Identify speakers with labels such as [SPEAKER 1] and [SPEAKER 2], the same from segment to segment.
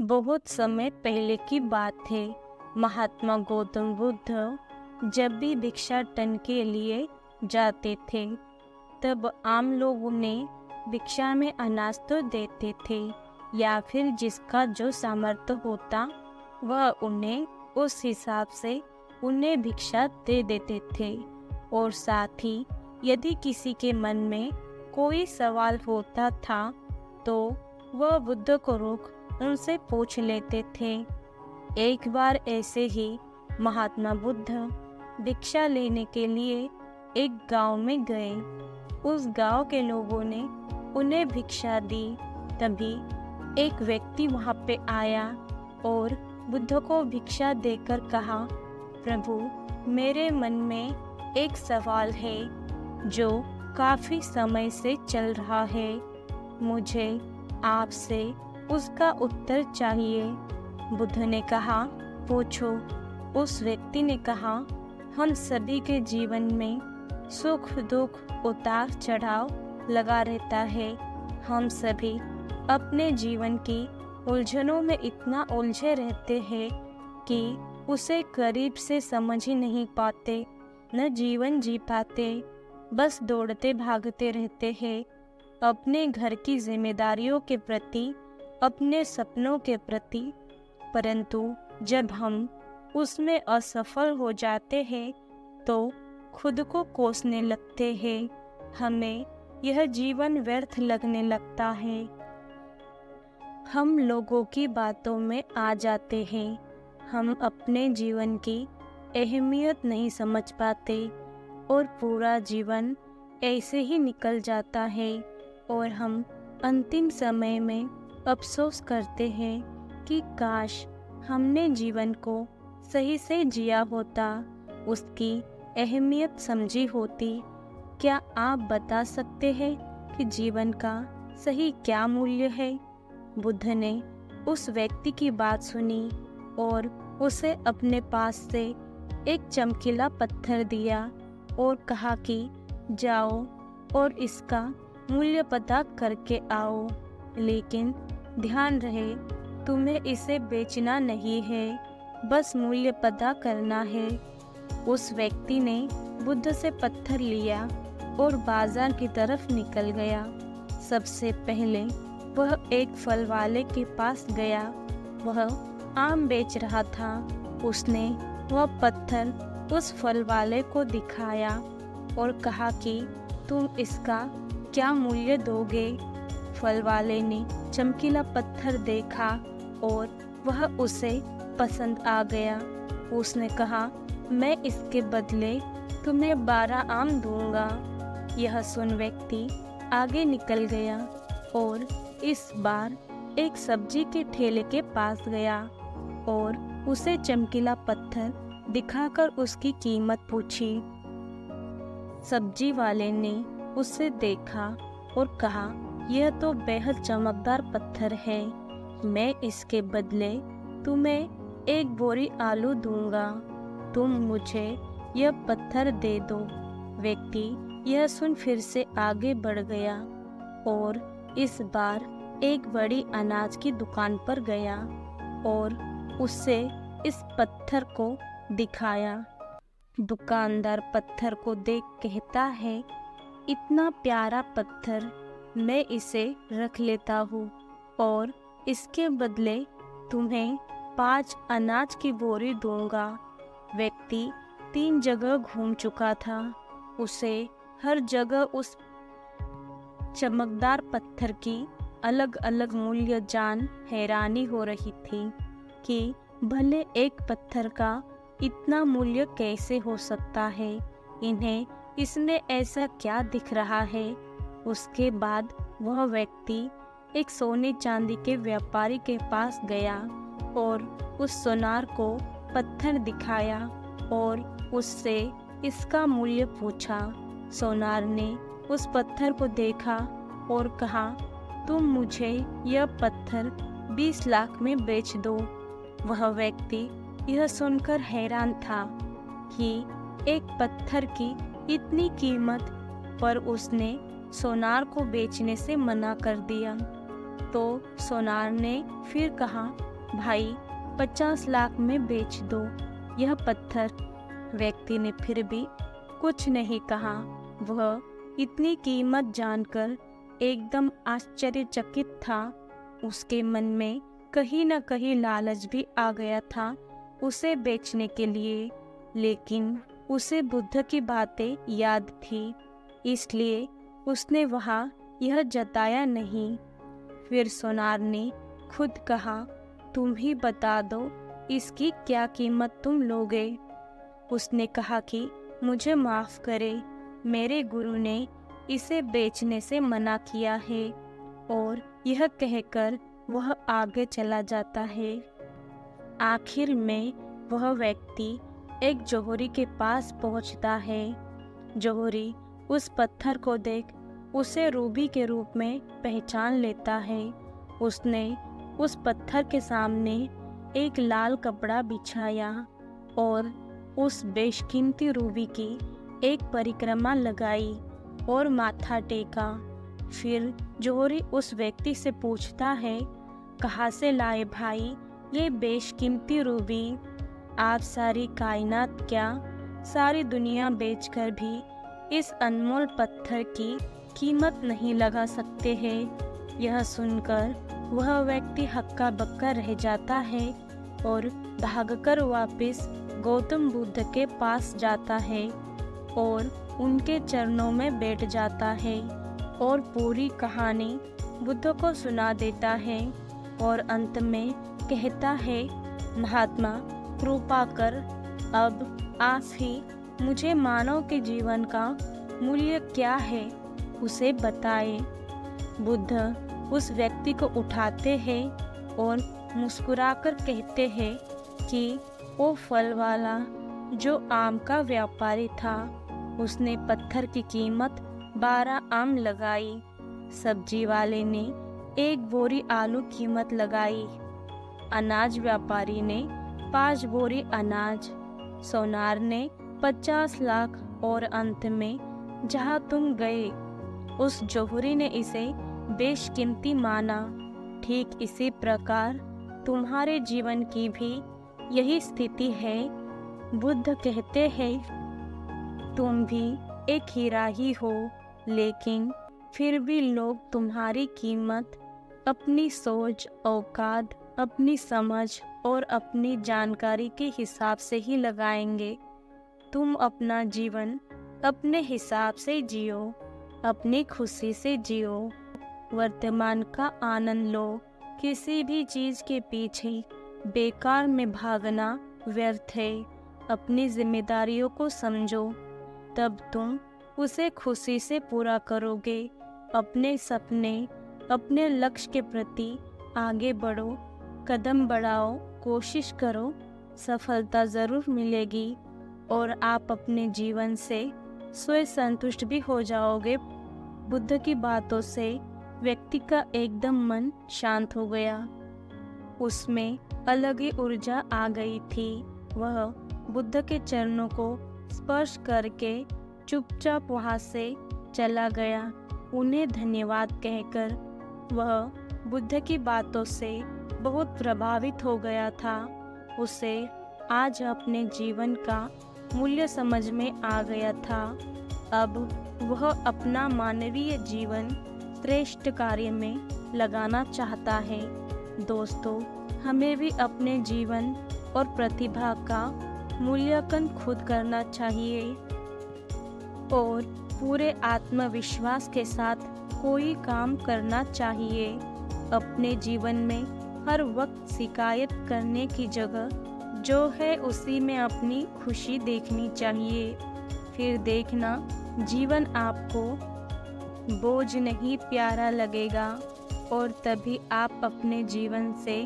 [SPEAKER 1] बहुत समय पहले की बात है। महात्मा गौतम बुद्ध जब भी भिक्षाटन के लिए जाते थे तब आम लोग उन्हें भिक्षा में अनाज तो देते थे या फिर जिसका जो सामर्थ्य होता वह उन्हें उस हिसाब से उन्हें भिक्षा दे देते थे। और साथ ही यदि किसी के मन में कोई सवाल होता था तो वह बुद्ध को रोक उनसे पूछ लेते थे। एक बार ऐसे ही महात्मा बुद्ध भिक्षा लेने के लिए एक गांव में गए। उस गांव के लोगों ने उन्हें भिक्षा दी। तभी एक व्यक्ति वहां पे आया और बुद्ध को भिक्षा देकर कहा, प्रभु, मेरे मन में एक सवाल है जो काफी समय से चल रहा है। मुझे आपसे उसका उत्तर चाहिए। बुद्ध ने कहा, पूछो। उस व्यक्ति ने कहा, हम सभी के जीवन में सुख दुख उतार चढ़ाव लगा रहता है। हम सभी अपने जीवन की उलझनों में इतना उलझे रहते हैं कि उसे करीब से समझ ही नहीं पाते, न जीवन जी पाते, बस दौड़ते भागते रहते हैं अपने घर की जिम्मेदारियों के प्रति, अपने सपनों के प्रति। परंतु जब हम उसमें असफल हो जाते हैं तो खुद को कोसने लगते हैं। हमें यह जीवन व्यर्थ लगने लगता है। हम लोगों की बातों में आ जाते हैं। हम अपने जीवन की अहमियत नहीं समझ पाते और पूरा जीवन ऐसे ही निकल जाता है और हम अंतिम समय में अफसोस करते हैं कि काश हमने जीवन को सही से जिया होता, उसकी अहमियत समझी होती। क्या आप बता सकते हैं कि जीवन का सही क्या मूल्य है? बुद्ध ने उस व्यक्ति की बात सुनी और उसे अपने पास से एक चमकीला पत्थर दिया और कहा कि जाओ और इसका मूल्य पता करके आओ, लेकिन ध्यान रहे तुम्हें इसे बेचना नहीं है, बस मूल्य पता करना है। उस व्यक्ति ने बुद्ध से पत्थर लिया और बाजार की तरफ निकल गया। सबसे पहले वह एक फल वाले के पास गया। वह आम बेच रहा था। उसने वह पत्थर उस फल वाले को दिखाया और कहा कि तुम इसका क्या मूल्य दोगे? फल वाले ने चमकीला पत्थर देखा और वह उसे पसंद आ गया। उसने कहा, मैं इसके बदले तुम्हें 12 आम दूंगा। यह सुन व्यक्ति आगे निकल गया और इस बार एक सब्जी के ठेले के पास गया और उसे चमकीला पत्थर दिखाकर उसकी कीमत पूछी। सब्जी वाले ने उसे देखा और कहा, यह तो बेहद चमकदार पत्थर है, मैं इसके बदले तुम्हें एक बोरी आलू दूंगा, तुम मुझे यह पत्थर दे दो। व्यक्ति यह सुन फिर से आगे बढ़ गया और इस बार एक बड़ी अनाज की दुकान पर गया और उससे इस पत्थर को दिखाया। दुकानदार पत्थर को देख कहता है, इतना प्यारा पत्थर, मैं इसे रख लेता हूँ और इसके बदले तुम्हें 5 अनाज की बोरी दूंगा। व्यक्ति 3 जगह घूम चुका था। उसे हर जगह उस चमकदार पत्थर की अलग अलग मूल्य जान हैरानी हो रही थी कि भले एक पत्थर का इतना मूल्य कैसे हो सकता है, इन्हें इसमें ऐसा क्या दिख रहा है। उसके बाद वह व्यक्ति एक सोने चांदी के व्यापारी के पास गया और उस सोनार को पत्थर दिखाया और उससे इसका मूल्य पूछा। सोनार ने उस पत्थर को देखा और कहा, तुम मुझे यह पत्थर 20 लाख में बेच दो। वह व्यक्ति यह सुनकर हैरान था कि एक पत्थर की इतनी कीमत, पर उसने सोनार को बेचने से मना कर दिया। तो सोनार ने फिर कहा, भाई 50 लाख में बेच दो यह पत्थर। व्यक्ति ने फिर भी कुछ नहीं कहा। वह इतनी कीमत जानकर एकदम आश्चर्यचकित था। उसके मन में कहीं न कहीं लालच भी आ गया था उसे बेचने के लिए, लेकिन उसे बुद्ध की बातें याद थी, इसलिए उसने वहाँ यह जताया नहीं। फिर सोनार ने खुद कहा, तुम ही बता दो इसकी क्या कीमत तुम लोगे। उसने कहा कि मुझे माफ़ करे, मेरे गुरु ने इसे बेचने से मना किया है। और यह कहकर वह आगे चला जाता है। आखिर में वह व्यक्ति एक जौहरी के पास पहुंचता है। जौहरी उस पत्थर को देख उसे रूबी के रूप में पहचान लेता है। उसने उस पत्थर के सामने एक लाल कपड़ा बिछाया और उस बेशकीमती रूबी की एक परिक्रमा लगाई और माथा टेका। फिर जौहरी उस व्यक्ति से पूछता है, कहाँ से लाए भाई ये बेशकीमती रूबी? आप सारी कायनात क्या सारी दुनिया बेचकर भी इस अनमोल पत्थर की कीमत नहीं लगा सकते हैं। यह सुनकर वह व्यक्ति हक्का बक्का रह जाता है और भागकर वापस गौतम बुद्ध के पास जाता है और उनके चरणों में बैठ जाता है और पूरी कहानी बुद्ध को सुना देता है और अंत में कहता है, महात्मा कृपा कर अब आप ही मुझे मानव के जीवन का मूल्य क्या है उसे बताए। बुद्ध उस व्यक्ति को उठाते हैं और मुस्कुराकर कहते हैं कि वो फल वाला जो आम का व्यापारी था, उसने पत्थर की कीमत 12 आम लगाई। सब्जी वाले ने 1 बोरी आलू कीमत लगाई। अनाज व्यापारी ने 5 बोरी अनाज। सोनार ने 50 लाख और अंत में जहाँ तुम गए उस जौहरी ने इसे बेशकीमती माना। ठीक इसी प्रकार तुम्हारे जीवन की भी यही स्थिति है। बुद्ध कहते हैं, तुम भी एक हीरा ही हो, लेकिन फिर भी लोग तुम्हारी कीमत अपनी सोच, औकात, अपनी समझ और अपनी जानकारी के हिसाब से ही लगाएंगे। तुम अपना जीवन अपने हिसाब से जियो, अपनी खुशी से जियो, वर्तमान का आनंद लो। किसी भी चीज़ के पीछे बेकार में भागना व्यर्थ है। अपनी जिम्मेदारियों को समझो, तब तुम उसे खुशी से पूरा करोगे। अपने सपने, अपने लक्ष्य के प्रति आगे बढ़ो, कदम बढ़ाओ, कोशिश करो, सफलता ज़रूर मिलेगी और आप अपने जीवन से स्वयं संतुष्ट भी हो जाओगे। बुद्ध की बातों से व्यक्ति का एकदम मन शांत हो गया। उसमें अलग ही ऊर्जा आ गई थी। वह बुद्ध के चरणों को स्पर्श करके चुपचाप वहाँ से चला गया। उन्हें धन्यवाद कहकर वह बुद्ध की बातों से बहुत प्रभावित हो गया था। उसे आज अपने जीवन का मूल्य समझ में आ गया था। अब वह अपना मानवीय जीवन श्रेष्ठ कार्य में लगाना चाहता है। दोस्तों, हमें भी अपने जीवन और प्रतिभा का मूल्यांकन खुद करना चाहिए और पूरे आत्मविश्वास के साथ कोई काम करना चाहिए। अपने जीवन में हर वक्त शिकायत करने की जगह जो है उसी में अपनी खुशी देखनी चाहिए। फिर देखना जीवन आपको बोझ नहीं प्यारा लगेगा और तभी आप अपने जीवन से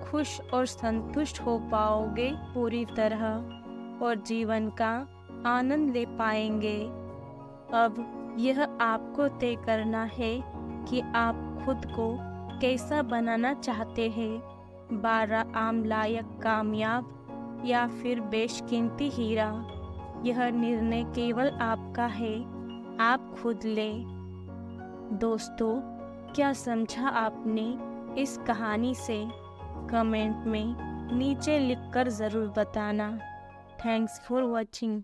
[SPEAKER 1] खुश और संतुष्ट हो पाओगे पूरी तरह और जीवन का आनंद ले पाएंगे। अब यह आपको तय करना है कि आप खुद को कैसा बनाना चाहते हैं, 12 आम लायक कामयाब या फिर बेशकीमती हीरा। यह निर्णय केवल आपका है, आप खुद लें। दोस्तों, क्या समझा आपने इस कहानी से? कमेंट में नीचे लिखकर ज़रूर बताना। Thanks for watching.